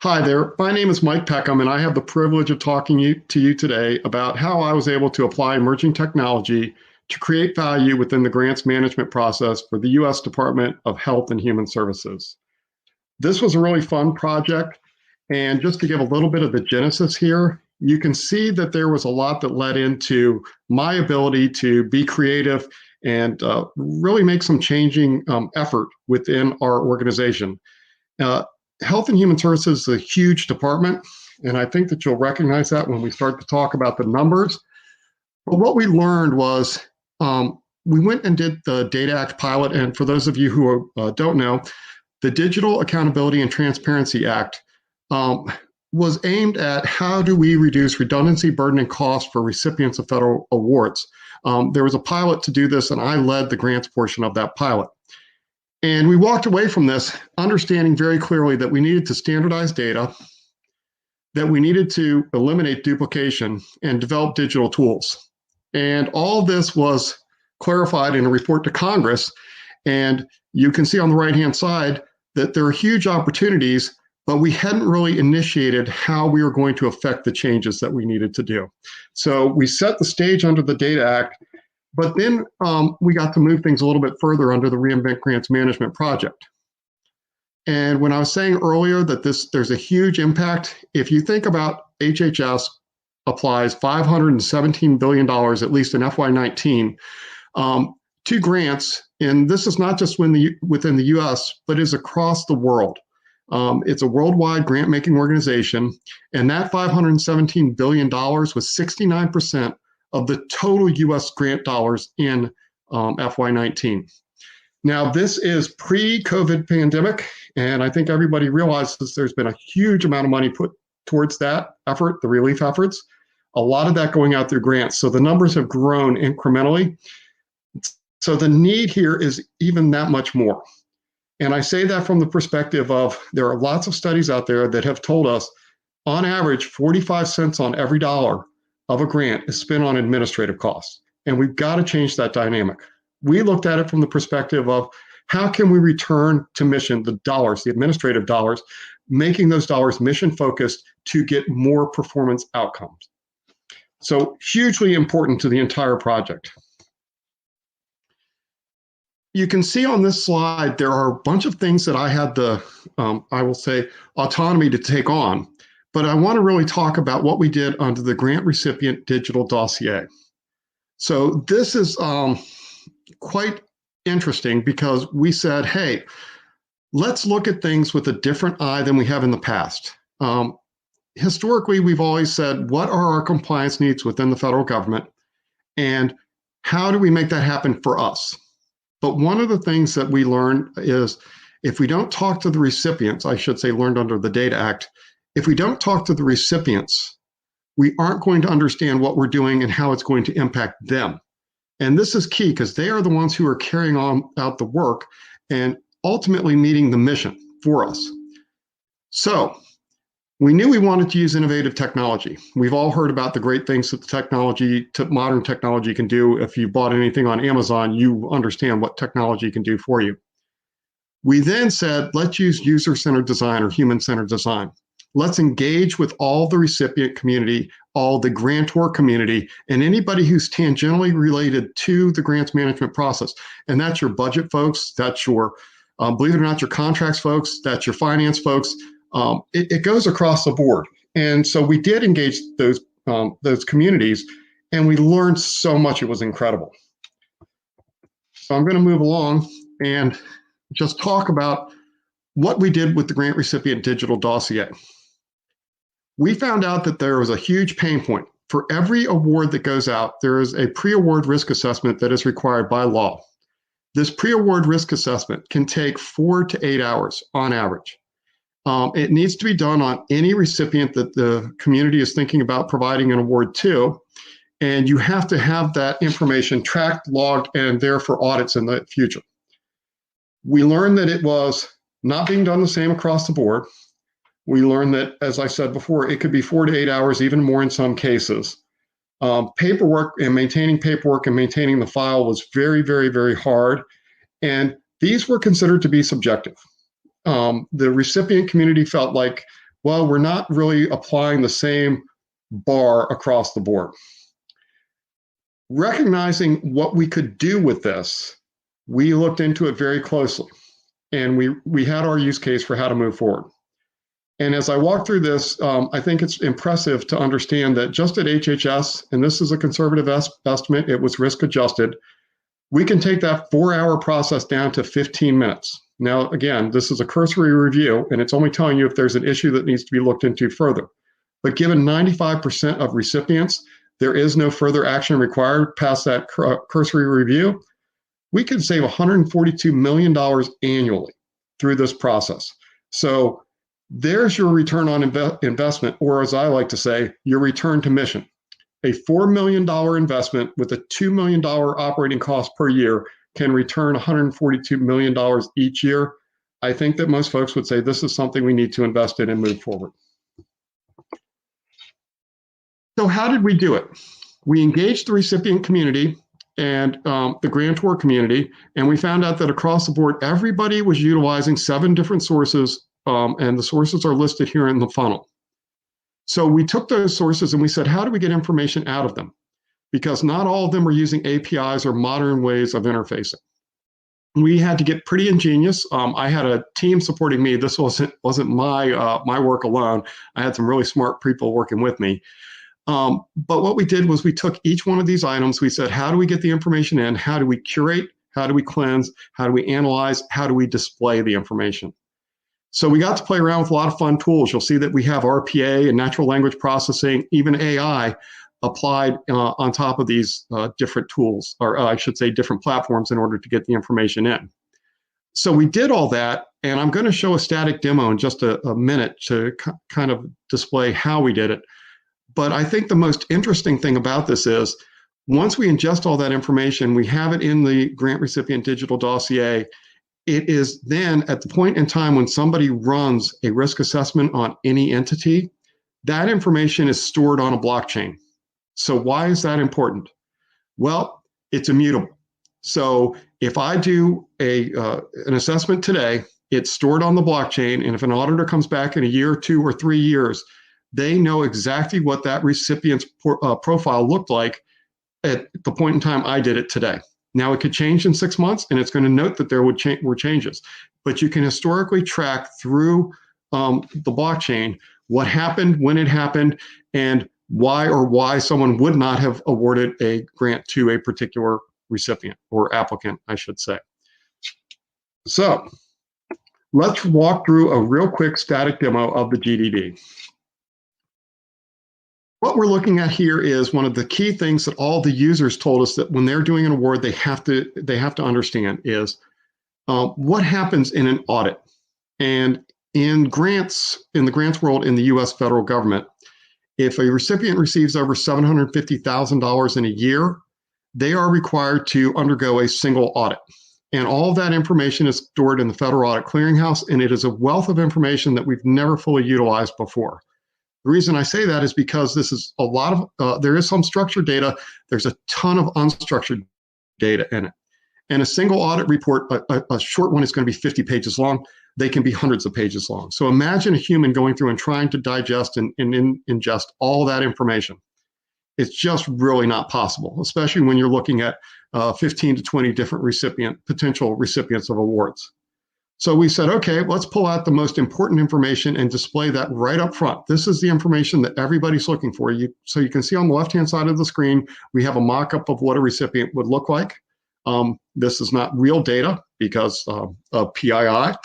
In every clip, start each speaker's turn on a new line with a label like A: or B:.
A: Hi there. My name is Mike Peckham, and I have the privilege of talking to you today about how I was able to apply emerging technology to create value within the grants management process for the U.S. Department of Health and Human Services. This was a really fun project, and just to give a little bit of the genesis here, you can see that there was a lot that led into my ability to be creative and really make some changing effort within our organization. Uh, Health and Human Services is a huge department, and I think that you'll recognize that when we start to talk about the numbers. But what we learned was we went and did the Data Act pilot, and for those of you who don't know, the Digital Accountability and Transparency Act was aimed at how do we reduce redundancy, burden, and cost for recipients of federal awards. There was a pilot to do this, and I led the grants portion of that pilot. And we walked away from this understanding very clearly that we needed to standardize data, that we needed to eliminate duplication and develop digital tools. And all this was clarified in a report to Congress. And you can see on the right-hand side that there are huge opportunities, but we hadn't really initiated how we were going to affect the changes that we needed to do. So we set the stage under the Data Act. But then we got to move things a little bit further under the Reinvent Grants Management Project. And when I was saying earlier that there's a huge impact, if you think about HHS applies $517 billion, at least in FY19, to grants, and this is not just within the US, but is across the world. It's a worldwide grant-making organization, and that $517 billion was 69% of the total US grant dollars in FY19. Now, this is pre-COVID pandemic, and I think everybody realizes there's been a huge amount of money put towards that effort, the relief efforts, a lot of that going out through grants. So the numbers have grown incrementally. So the need here is even that much more. And I say that from the perspective of there are lots of studies out there that have told us on average 45 cents on every dollar of a grant is spent on administrative costs. And we've got to change that dynamic. We looked at it from the perspective of how can we return to mission the dollars, the administrative dollars, making those dollars mission focused to get more performance outcomes. So hugely important to the entire project. You can see on this slide, there are a bunch of things that I had the, I will say, autonomy to take on. But I want to really talk about what we did under the grant recipient digital dossier. So this is quite interesting because we said, hey, let's look at things with a different eye than we have in the past. Historically, we've always said, what are our compliance needs within the federal government? And how do we make that happen for us? But one of the things that we learned is if we don't talk to the recipients, I should say learned under the Data Act, if we don't talk to the recipients, we aren't going to understand what we're doing and how it's going to impact them. And this is key because they are the ones who are carrying on out the work and ultimately meeting the mission for us. So we knew we wanted to use innovative technology. We've all heard about the great things that the modern technology can do. If you bought anything on Amazon, you understand what technology can do for you. We then said, let's use user-centered design or human-centered design. Let's engage with all the recipient community, all the grantor community, and anybody who's tangentially related to the grants management process. And that's your budget folks, that's your, believe it or not, your contracts folks, that's your finance folks. It goes across the board. And so we did engage those communities, and we learned so much. It was incredible. So I'm going to move along and just talk about what we did with the grant recipient digital dossier. We found out that there was a huge pain point. For every award that goes out, there is a pre-award risk assessment that is required by law. This pre-award risk assessment can take 4 to 8 hours on average. It needs to be done on any recipient that the community is thinking about providing an award to, and you have to have that information tracked, logged, and there for audits in the future. We learned that it was not being done the same across the board. We learned that, as I said before, it could be 4 to 8 hours, even more in some cases. Paperwork and maintaining the file was very, very, very hard. And these were considered to be subjective. The recipient community felt like, Well, we're not really applying the same bar across the board. Recognizing what we could do with this, we looked into it very closely, and we had our use case for how to move forward. And as I walk through this, I think it's impressive to understand that just at HHS, and this is a conservative estimate, it was risk adjusted, we can take that 4-hour process down to 15 minutes. Now, again, this is a cursory review, and it's only telling you if there's an issue that needs to be looked into further. But given 95% of recipients, there is no further action required past that cursory review, we can save $142 million annually through this process. So there's your return on investment, or as I like to say, your return to mission. A $4 million investment with a $2 million operating cost per year can return $142 million each year. I think that most folks would say this is something we need to invest in and move forward. So how did we do it? We engaged the recipient community and the grantor community, and we found out that across the board, everybody was utilizing 7 different sources, and the sources are listed here in the funnel. So we took those sources and we said, how do we get information out of them? Because not all of them were using APIs or modern ways of interfacing. We had to get pretty ingenious. I had a team supporting me. This wasn't my work alone. I had some really smart people working with me. But what we did was we took each one of these items. We said, how do we get the information in? How do we curate? How do we cleanse? How do we analyze? How do we display the information? So we got to play around with a lot of fun tools. You'll see that we have RPA and natural language processing, even AI applied on top of these different tools, or I should say different platforms, in order to get the information in. So we did all that, and I'm going to show a static demo in just a minute to kind of display how we did it. But I think the most interesting thing about this is once we ingest all that information, we have it in the grant recipient digital dossier. It is then at the point in time when somebody runs a risk assessment on any entity, that information is stored on a blockchain. So why is that important? Well, it's immutable. So if I do an assessment today, it's stored on the blockchain, and if an auditor comes back in a year, 2 or 3 years, they know exactly what that recipient's profile looked like at the point in time I did it today. Now, it could change in 6 months, and it's going to note that there were changes. But you can historically track through the blockchain what happened, when it happened, and why someone would not have awarded a grant to a particular recipient, or applicant, I should say. So let's walk through a real quick static demo of the GDD. What we're looking at here is one of the key things that all the users told us that when they're doing an award, they have to understand is what happens in an audit. And in the grants world in the US federal government, if a recipient receives over $750,000 in a year, they are required to undergo a single audit. And all of that information is stored in the Federal Audit Clearinghouse, and it is a wealth of information that we've never fully utilized before. The reason I say that is because this is a lot of, there is some structured data, there's a ton of unstructured data in it. And a single audit report, a short one is going to be 50 pages long. They can be hundreds of pages long. So imagine a human going through and trying to digest and ingest all that information. It's just really not possible, especially when you're looking at 15 to 20 different potential recipients of awards. So we said, okay, let's pull out the most important information and display that right up front. This is the information that everybody's looking for. So you can see on the left-hand side of the screen, we have a mock-up of what a recipient would look like. This is not real data because of PII,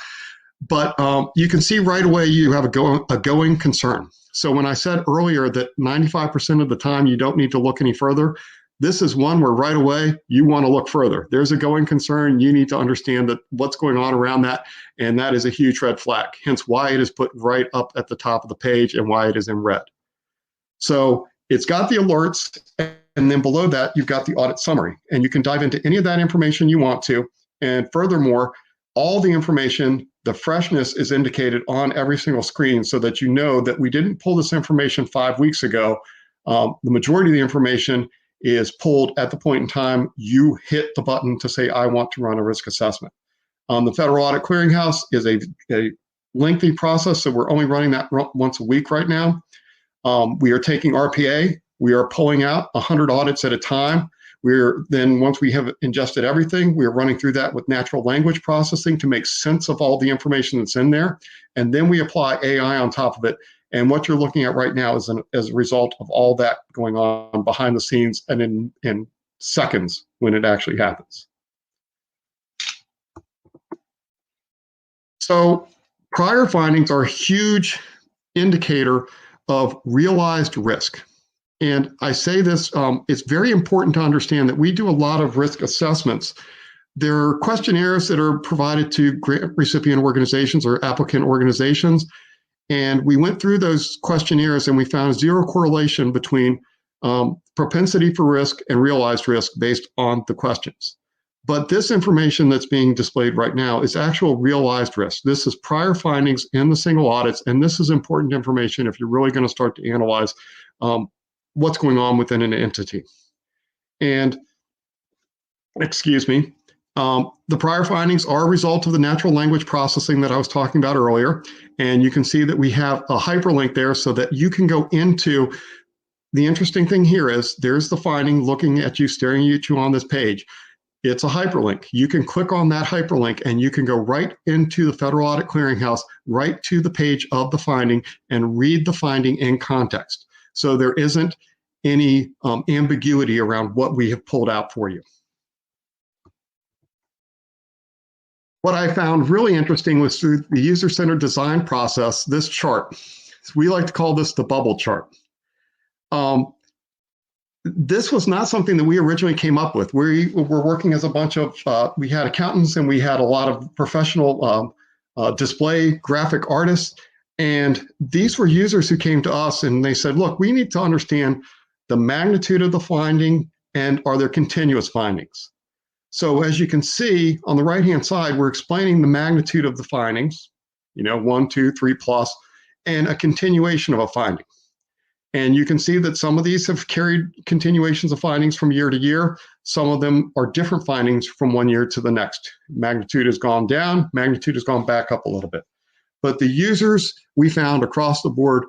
A: but you can see right away you have a going concern. So when I said earlier that 95% of the time you don't need to look any further, this is one where right away you want to look further. There's a going concern. You need to understand that what's going on around that, and that is a huge red flag, hence why it is put right up at the top of the page and why it is in red. So it's got the alerts, and then below that, you've got the audit summary, and you can dive into any of that information you want to. And furthermore, all the information, the freshness is indicated on every single screen so that you know that we didn't pull this information 5 weeks ago. The majority of the information is pulled at the point in time you hit the button to say, I want to run a risk assessment. The Federal Audit Clearinghouse is a lengthy process, so we're only running that once a week right now. We are taking RPA. We are pulling out 100 audits at a time. Once we have ingested everything, we're running through that with natural language processing to make sense of all the information that's in there. And then we apply AI on top of it. And what you're looking at right now is as a result of all that going on behind the scenes and in seconds when it actually happens. So prior findings are a huge indicator of realized risk. And I say this, it's very important to understand that we do a lot of risk assessments. There are questionnaires that are provided to grant recipient organizations or applicant organizations. And we went through those questionnaires and we found zero correlation between propensity for risk and realized risk based on the questions. But this information that's being displayed right now is actual realized risk. This is prior findings in the single audits, and this is important information if you're really going to start to analyze what's going on within an entity. And, the prior findings are a result of the natural language processing that I was talking about earlier. And you can see that we have a hyperlink there so that you can go into, the interesting thing here is there's the finding looking at you, staring at you on this page. It's a hyperlink. You can click on that hyperlink and you can go right into the Federal Audit Clearinghouse, right to the page of the finding and read the finding in context. So there isn't any ambiguity around what we have pulled out for you. What I found really interesting was through the user-centered design process, this chart. We like to call this the bubble chart. This was not something that we originally came up with. We were working as a bunch of, we had accountants and we had a lot of professional display graphic artists. And these were users who came to us and they said, look, we need to understand the magnitude of the finding and are there continuous findings? So as you can see on the right-hand side, we're explaining the magnitude of the findings, 1, 2, 3 plus, and a continuation of a finding. And you can see that some of these have carried continuations of findings from year to year. Some of them are different findings from one year to the next. Magnitude has gone down, magnitude has gone back up a little bit. But the users we found across the board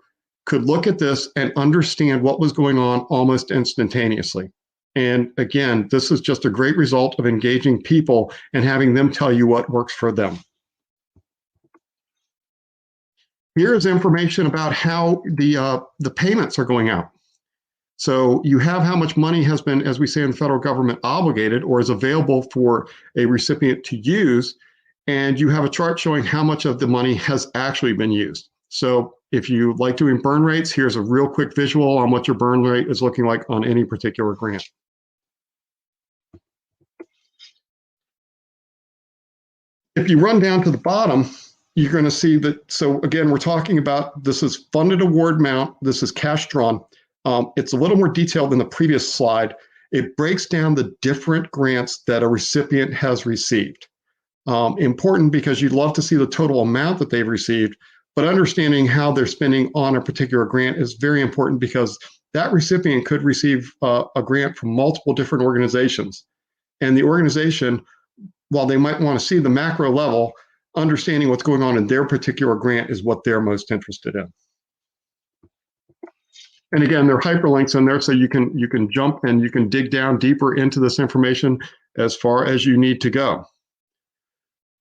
A: could look at this and understand what was going on almost instantaneously. And again, this is just a great result of engaging people and having them tell you what works for them. Here's information about how the payments are going out. So you have how much money has been, as we say in the federal government, obligated or is available for a recipient to use. And you have a chart showing how much of the money has actually been used. So if you like doing burn rates, here's a real quick visual on what your burn rate is looking like on any particular grant. If you run down to the bottom, you're going to see that, so again, we're talking about, this is funded award amount, this is cash drawn. It's a little more detailed than the previous slide. It breaks down the different grants that a recipient has received. Important because you'd love to see the total amount that they've received, but understanding how they're spending on a particular grant is very important because that recipient could receive a grant from multiple different organizations. And the organization, while they might want to see the macro level, understanding what's going on in their particular grant is what they're most interested in. And again, there are hyperlinks in there so you can jump and you can dig down deeper into this information as far as you need to go.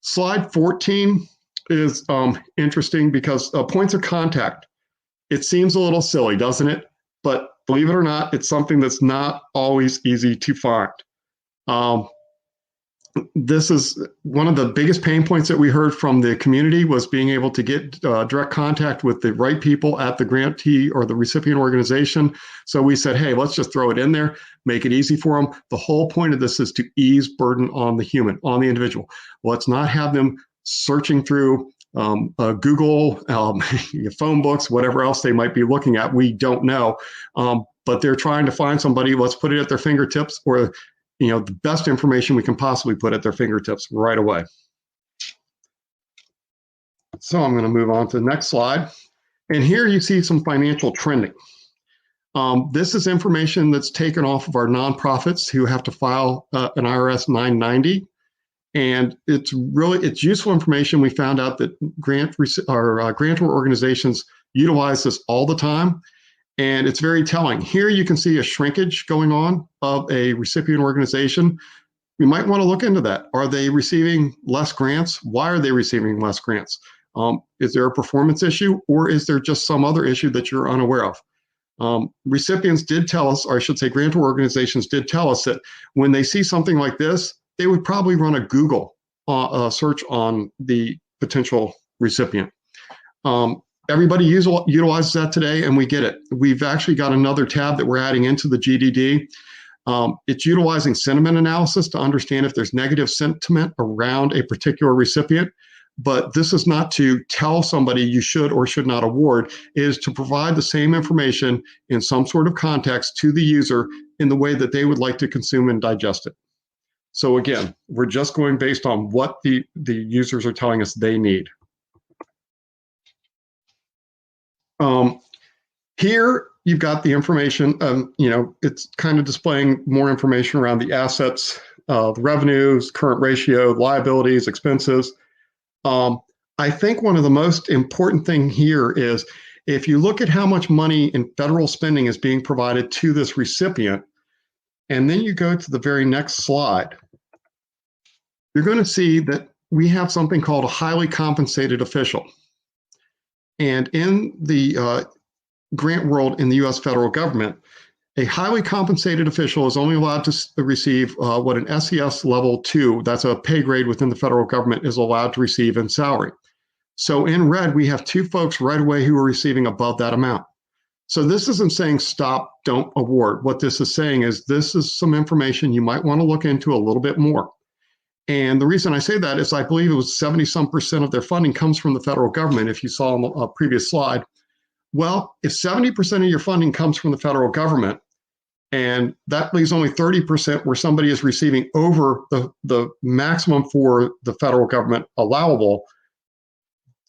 A: Slide 14 is interesting because points of contact. It seems a little silly, doesn't it? But believe it or not, it's something that's not always easy to find. This is one of the biggest pain points that we heard from the community was being able to get direct contact with the right people at the grantee or the recipient organization. So we said, hey, let's just throw it in there, make it easy for them. The whole point of this is to ease burden on the human, on the individual. Let's not have them searching through Google, phone books, whatever else they might be looking at. We don't know, but they're trying to find somebody. Let's put it at their fingertips or the best information we can possibly put at their fingertips right away. So I'm going to move on to the next slide. And here you see some financial trending. This is information that's taken off of our nonprofits who have to file an IRS 990. And it's useful information. We found out that grantor organizations utilize this all the time, and it's very telling. Here you can see a shrinkage going on of a recipient organization. You might want to look into that. Are they receiving less grants? Why are they receiving less grants? Is there a performance issue, or is there just some other issue that you're unaware of? Recipients did tell us, or I should say grantor organizations did tell us, that when they see something like this, they would probably run a Google search on the potential recipient. Everybody utilizes that today, and we get it. We've actually got another tab that we're adding into the GDD. It's utilizing sentiment analysis to understand if there's negative sentiment around a particular recipient. But this is not to tell somebody you should or should not award. It is to provide the same information in some sort of context to the user in the way that they would like to consume and digest it. So again, we're just going based on what the users are telling us they need. Here you've got the information. It's kind of displaying more information around the assets, the revenues, current ratio, liabilities, expenses. I think one of the most important thing here is if you look at how much money in federal spending is being provided to this recipient, and then you go to the very next slide, you're going to see that we have something called a highly compensated official. And in the grant world in the US federal government, a highly compensated official is only allowed to receive what an SES level 2, that's a pay grade within the federal government, is allowed to receive in salary. So in red, we have 2 folks right away who are receiving above that amount. So this isn't saying stop, don't award. What this is saying is this is some information you might want to look into a little bit more. And the reason I say that is I believe it was 70% of their funding comes from the federal government, if you saw on the previous slide. Well, if 70% of your funding comes from the federal government, and that leaves only 30% where somebody is receiving over the maximum for the federal government allowable,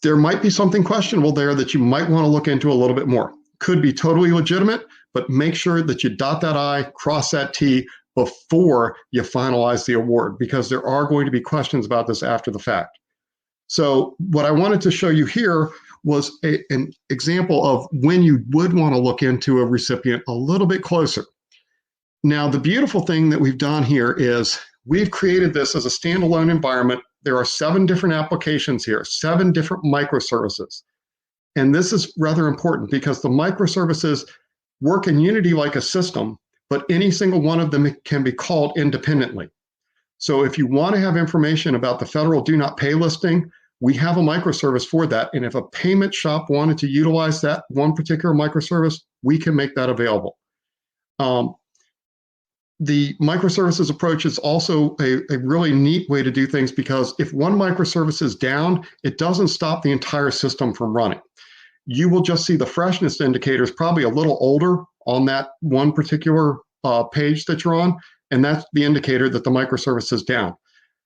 A: there might be something questionable there that you might want to look into a little bit more. Could be totally legitimate, but make sure that you dot that I, cross that T before you finalize the award, because there are going to be questions about this after the fact. So what I wanted to show you here was an example of when you would want to look into a recipient a little bit closer. Now, the beautiful thing that we've done here is we've created this as a standalone environment. There are 7 different applications here, 7 different microservices. And this is rather important because the microservices work in Unity like a system, but any single one of them can be called independently. So if you want to have information about the federal do not pay listing, we have a microservice for that. And if a payment shop wanted to utilize that one particular microservice, we can make that available. The microservices approach is also a really neat way to do things, because if one microservice is down, it doesn't stop the entire system from running. You will just see the freshness indicators probably a little older on that one particular page that you're on, and that's the indicator that the microservice is down.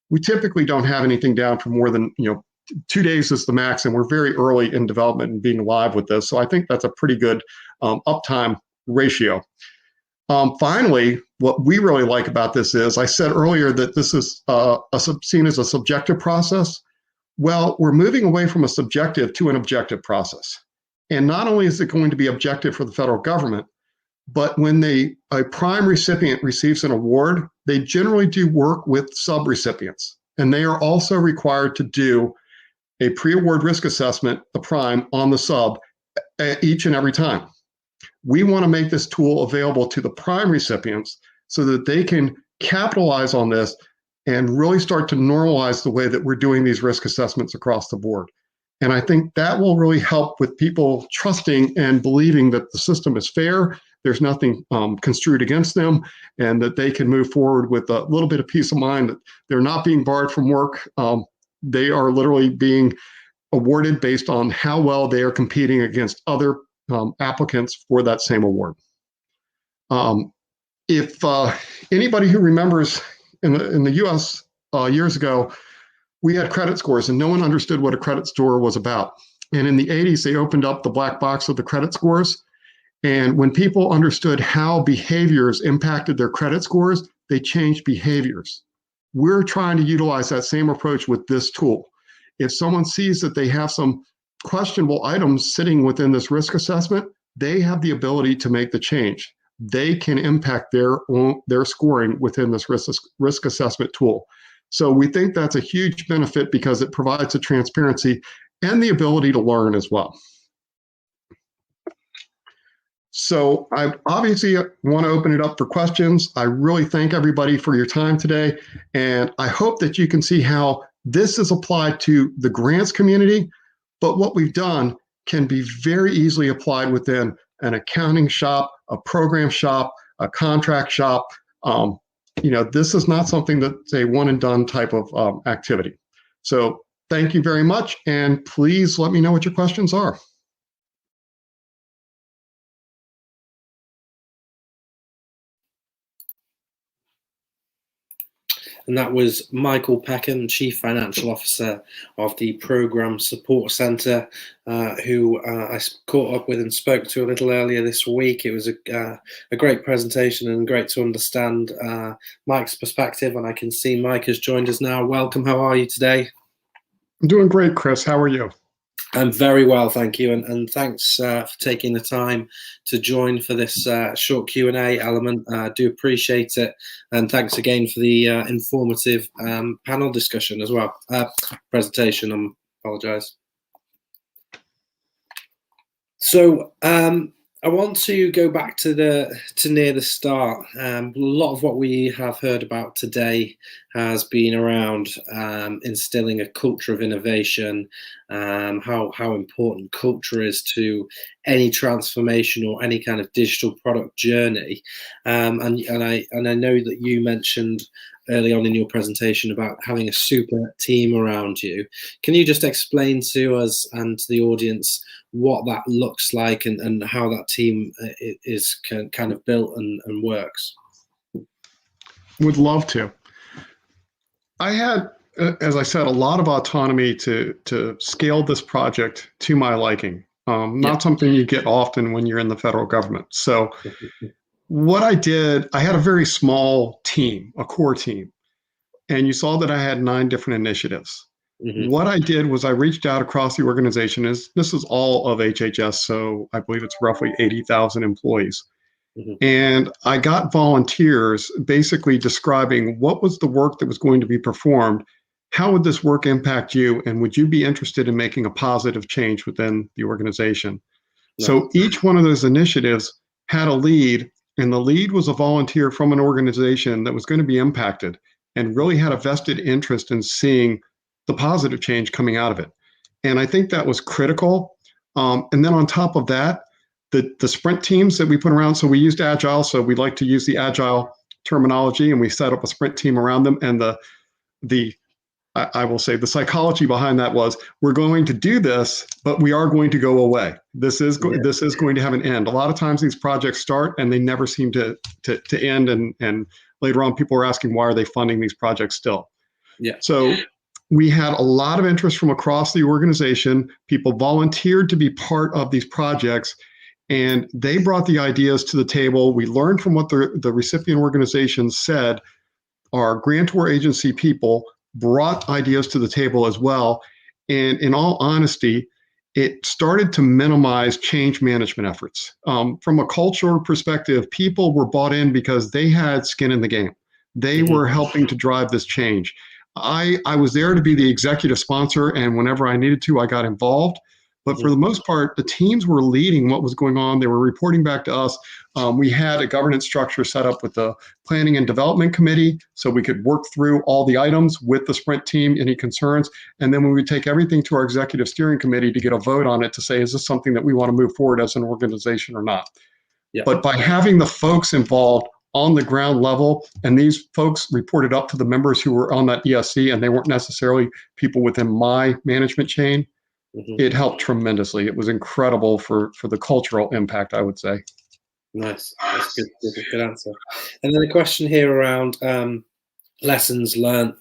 A: We typically don't have anything down for more than 2 days is the max, and we're very early in development and being live with this. So I think that's a pretty good uptime ratio. Finally, what we really like about this is, I said earlier that this is seen as a subjective process. Well, we're moving away from a subjective to an objective process. And not only is it going to be objective for the federal government, but when a prime recipient receives an award, they generally do work with sub-recipients. And they are also required to do a pre-award risk assessment, the prime, on the sub each and every time. We want to make this tool available to the prime recipients so that they can capitalize on this and really start to normalize the way that we're doing these risk assessments across the board. And I think that will really help with people trusting and believing that the system is fair, there's nothing construed against them, and that they can move forward with a little bit of peace of mind that they're not being barred from work. They are literally being awarded based on how well they are competing against other applicants for that same award. If anybody who remembers in the US years ago, we had credit scores and no one understood what a credit score was about. And in the 80s, they opened up the black box of the credit scores. And when people understood how behaviors impacted their credit scores, they changed behaviors. we're trying to utilize that same approach with this tool. If someone sees that they have some questionable items sitting within this risk assessment, they have the ability to make the change. They can impact their scoring within this risk assessment tool. So we think that's a huge benefit because it provides a transparency and the ability to learn as well. So I obviously want to open it up for questions. I really thank everybody for your time today. And I hope that you can see how this is applied to the grants community, but what we've done can be very easily applied within an accounting shop, a program shop, a contract shop. This is not something that's a one and done type of activity. So thank you very much. And please let me know what your questions are.
B: And that was Michael Peckham, Chief Financial Officer of the Program Support Centre, who I caught up with and spoke to a little earlier this week. It was a great presentation and great to understand Mike's perspective. And I can see Mike has joined us now. Welcome. How are you today?
A: I'm doing great, Chris. How are you?
B: I'm very well, thank you, and thanks for taking the time to join for this short Q&A element. I do appreciate it, and thanks again for the informative panel discussion as well. Presentation, I apologise. So I want to go back to near the start. A lot of what we have heard about today has been around instilling a culture of innovation, how important culture is to any transformation or any kind of digital product journey. And I know that you mentioned early on in your presentation about having a super team around you. Can you just explain to us and to the audience what that looks like and how that team is kind of built and works?
A: Would love to. I had, as I said, a lot of autonomy to scale this project to my liking. Not something you get often when you're in the federal government. So what I did, I had a very small team, a core team, and you saw that I had 9 different initiatives. Mm-hmm. What I did was I reached out across the organization. This is all of HHS, so I believe it's roughly 80,000 employees. Mm-hmm. And I got volunteers basically describing what was the work that was going to be performed, how would this work impact you, and would you be interested in making a positive change within the organization? Nice. So each one of those initiatives had a lead, and the lead was a volunteer from an organization that was going to be impacted and really had a vested interest in seeing the positive change coming out of it. And I think that was critical. And then on top of that, the sprint teams that we put around, so we used Agile, so we like to use the Agile terminology, and we set up a sprint team around them. And I will say the psychology behind that was, we're going to do this, but we are going to go away. This is going to have an end. A lot of times these projects start and they never seem to end. And later on, people are asking, why are they funding these projects still? Yeah. So we had a lot of interest from across the organization. People volunteered to be part of these projects, and they brought the ideas to the table. We learned from what the recipient organizations said. Our grantor agency people brought ideas to the table as well. And in all honesty, it started to minimize change management efforts. From a cultural perspective, people were bought in because they had skin in the game. They were helping to drive this change. I was there to be the executive sponsor, and whenever I needed to, I got involved. But for the most part, the teams were leading what was going on. They were reporting back to us. We had a governance structure set up with the Planning and Development Committee, so we could work through all the items with the sprint team, any concerns. And then we would take everything to our executive steering committee to get a vote on it to say, is this something that we want to move forward as an organization or not? Yeah. But by having the folks involved on the ground level, and these folks reported up to the members who were on that ESC, and they weren't necessarily people within my management chain, it helped tremendously. It was incredible for the cultural impact, I would say.
B: Nice. That's good. Good answer. And then a question here around lessons learned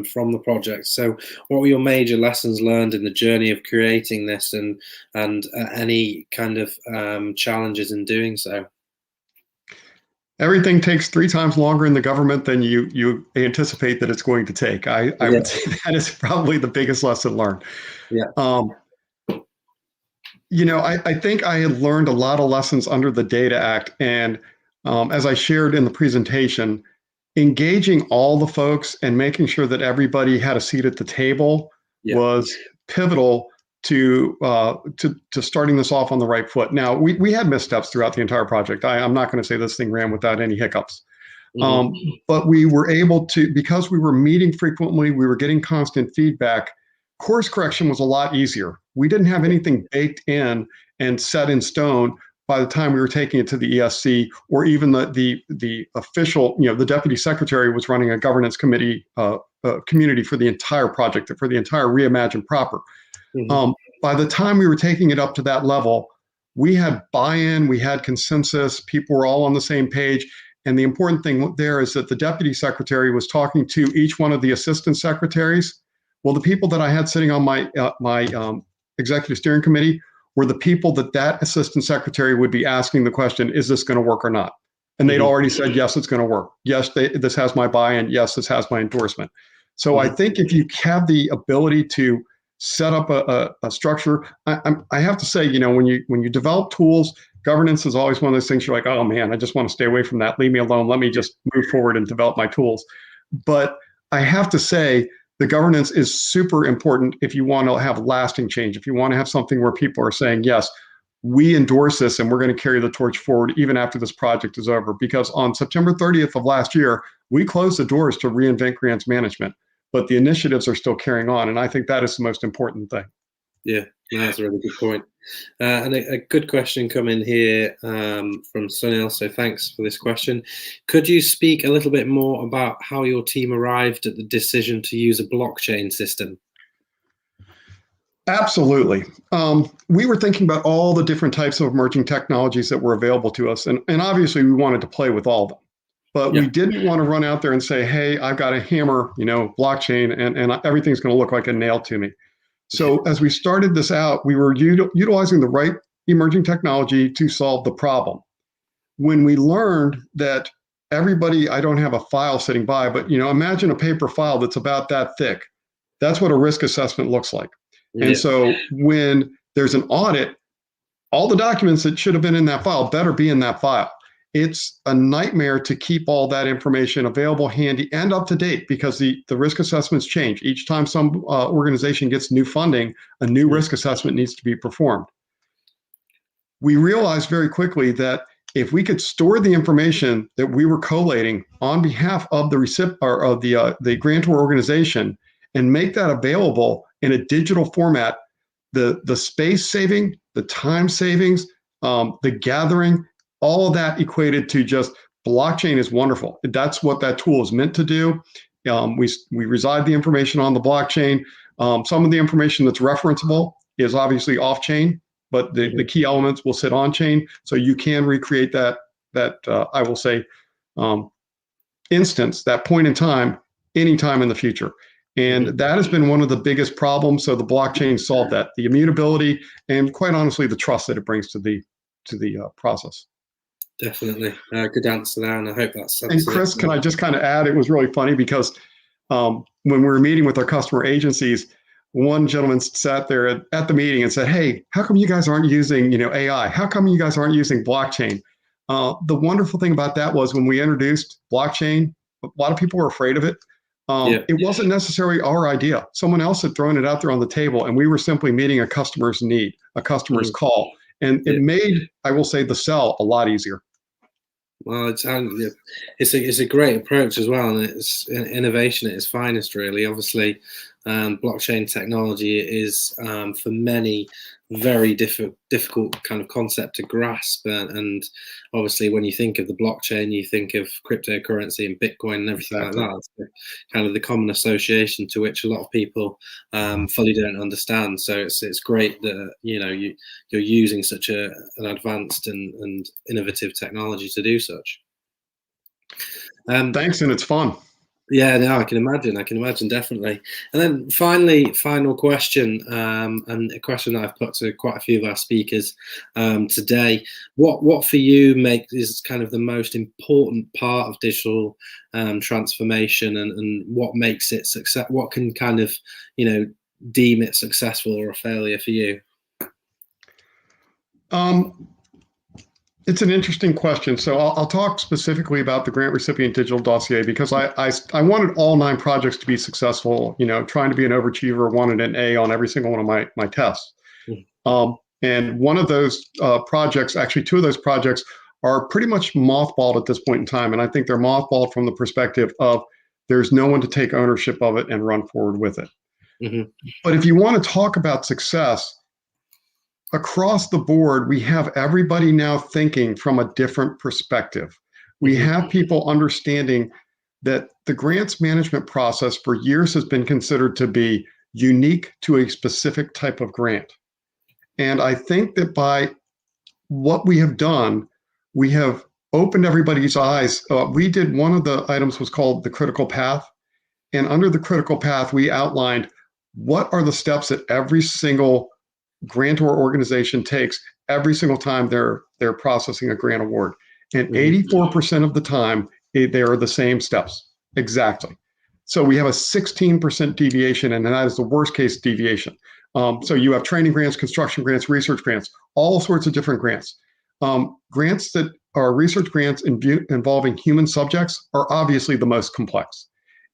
B: from the project. So what were your major lessons learned in the journey of creating this, and any kind of challenges in doing so?
A: everything takes 3 times longer in the government than you anticipate that it's going to take. I
B: Yeah.
A: would say that is probably the biggest lesson learned.
B: Yeah.
A: I think I had learned a lot of lessons under the Data Act. And as I shared in the presentation, engaging all the folks and making sure that everybody had a seat at the table was pivotal to starting this off on the right foot. Now, we had missteps throughout the entire project. I'm not going to say this thing ran without any hiccups. But we were able to, because we were meeting frequently, we were getting constant feedback. Course correction was a lot easier. We didn't have anything baked in and set in stone by the time we were taking it to the ESC, or even the official, the deputy secretary was running a governance committee community for the entire project, for the entire Reimagine proper. By the time we were taking it up to that level, we had buy-in, we had consensus, people were all on the same page. And the important thing there is that the deputy secretary was talking to each one of the assistant secretaries. Well, the people that I had sitting on my executive steering committee were the people that assistant secretary would be asking the question, is this going to work or not? And they'd already said, yes, it's going to work. Yes, this has my buy-in. Yes, this has my endorsement. So I think if you have the ability to set up a structure, I have to say, when you develop tools, governance is always one of those things you're like, oh man, I just want to stay away from that. Leave me alone. Let me just move forward and develop my tools. But I have to say, the governance is super important if you want to have lasting change, if you want to have something where people are saying, yes, we endorse this and we're going to carry the torch forward even after this project is over. Because on September 30th of last year, we closed the doors to Reinvent grants management, but the initiatives are still carrying on. And I think that is the most important thing.
B: Yeah, that's a really good point. And a good question coming here from Sunil, so thanks for this question. Could you speak a little bit more about how your team arrived at the decision to use a blockchain system?
A: Absolutely. We were thinking about all the different types of emerging technologies that were available to us. And obviously, we wanted to play with all of them. But we didn't want to run out there and say, hey, I've got a hammer, blockchain, and everything's going to look like a nail to me. So as we started this out, we were utilizing the right emerging technology to solve the problem. When we learned that I don't have a file sitting by, but imagine a paper file that's about that thick. That's what a risk assessment looks like. And so when there's an audit, all the documents that should have been in that file better be in that file. It's a nightmare to keep all that information available, handy, and up to date, because the risk assessments change. Each time some organization gets new funding, a new risk assessment needs to be performed. We realized very quickly that if we could store the information that we were collating on behalf of the recipient or of the grantor organization and make that available in a digital format, the space saving, the time savings, the gathering, all of that equated to just blockchain is wonderful. That's what that tool is meant to do. We reside the information on the blockchain. Some of the information that's referenceable is obviously off-chain, but the key elements will sit on-chain. So you can recreate that I will say, instance, that point in time, anytime in the future. And that has been one of the biggest problems. So the blockchain solved that, the immutability, and quite honestly, the trust that it brings to the process.
B: Definitely. Good answer there, and I hope that's...
A: And Chris, can I just kind of add, it was really funny because when we were meeting with our customer agencies, one gentleman sat there at the meeting and said, hey, how come you guys aren't using AI? How come you guys aren't using blockchain? The wonderful thing about that was when we introduced blockchain, a lot of people were afraid of it. It wasn't necessarily our idea. Someone else had thrown it out there on the table, and we were simply meeting a customer's need, a customer's call. And it made, I will say, the sell a lot easier.
B: Well, it's a great approach as well, and it's innovation at its finest, really. Obviously, blockchain technology is for many very difficult kind of concept to grasp, and obviously when you think of the blockchain, you think of cryptocurrency and Bitcoin and everything like that. It's kind of the common association to which a lot of people fully don't understand. So it's great that you're using such an advanced and innovative technology to do such.
A: Thanks, and it's fun.
B: Yeah, no, I can imagine. I can imagine, definitely. And then finally, final question, and a question that I've put to quite a few of our speakers today. What for you is kind of the most important part of digital transformation, and what makes it success? What can kind of, deem it successful or a failure for you?
A: It's an interesting question. So I'll talk specifically about the grant recipient digital dossier because I wanted all 9 projects to be successful, trying to be an overachiever, wanted an A on every single one of my tests. And one of those projects, actually 2 of those projects, are pretty much mothballed at this point in time. And I think they're mothballed from the perspective of there's no one to take ownership of it and run forward with it.
B: Mm-hmm.
A: But if you want to talk about success, across the board, we have everybody now thinking from a different perspective. We have people understanding that the grants management process for years has been considered to be unique to a specific type of grant. And I think that by what we have done, we have opened everybody's eyes. We did, one of the items was called the critical path. And under the critical path, we outlined what are the steps that every single grantor organization takes every single time they're processing a grant award. And 84% of the time, they are the same steps. Exactly. So we have a 16% deviation, and that is the worst case deviation. So you have training grants, construction grants, research grants, all sorts of different grants. Grants that are research grants involving human subjects are obviously the most complex.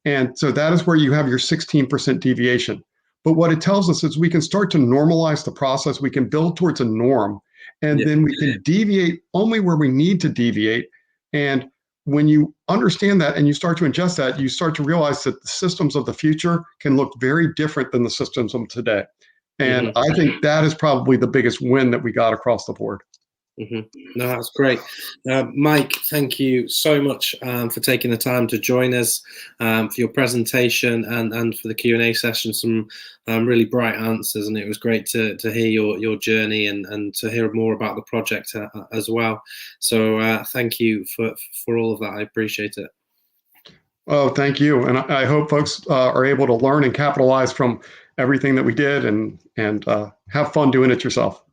A: And so that is where you have your 16% deviation. But what it tells us is we can start to normalize the process. We can build towards a norm, and then we can deviate only where we need to deviate. And when you understand that and you start to ingest that, you start to realize that the systems of the future can look very different than the systems of today. And I think that is probably the biggest win that we got across the board.
B: No, that's great. Mike, thank you so much for taking the time to join us, for your presentation and for the Q&A session. Some really bright answers, and it was great to hear your journey and to hear more about the project as well. So thank you for all of that. I appreciate it.
A: Oh, thank you. And I hope folks are able to learn and capitalize from everything that we did and have fun doing it yourself.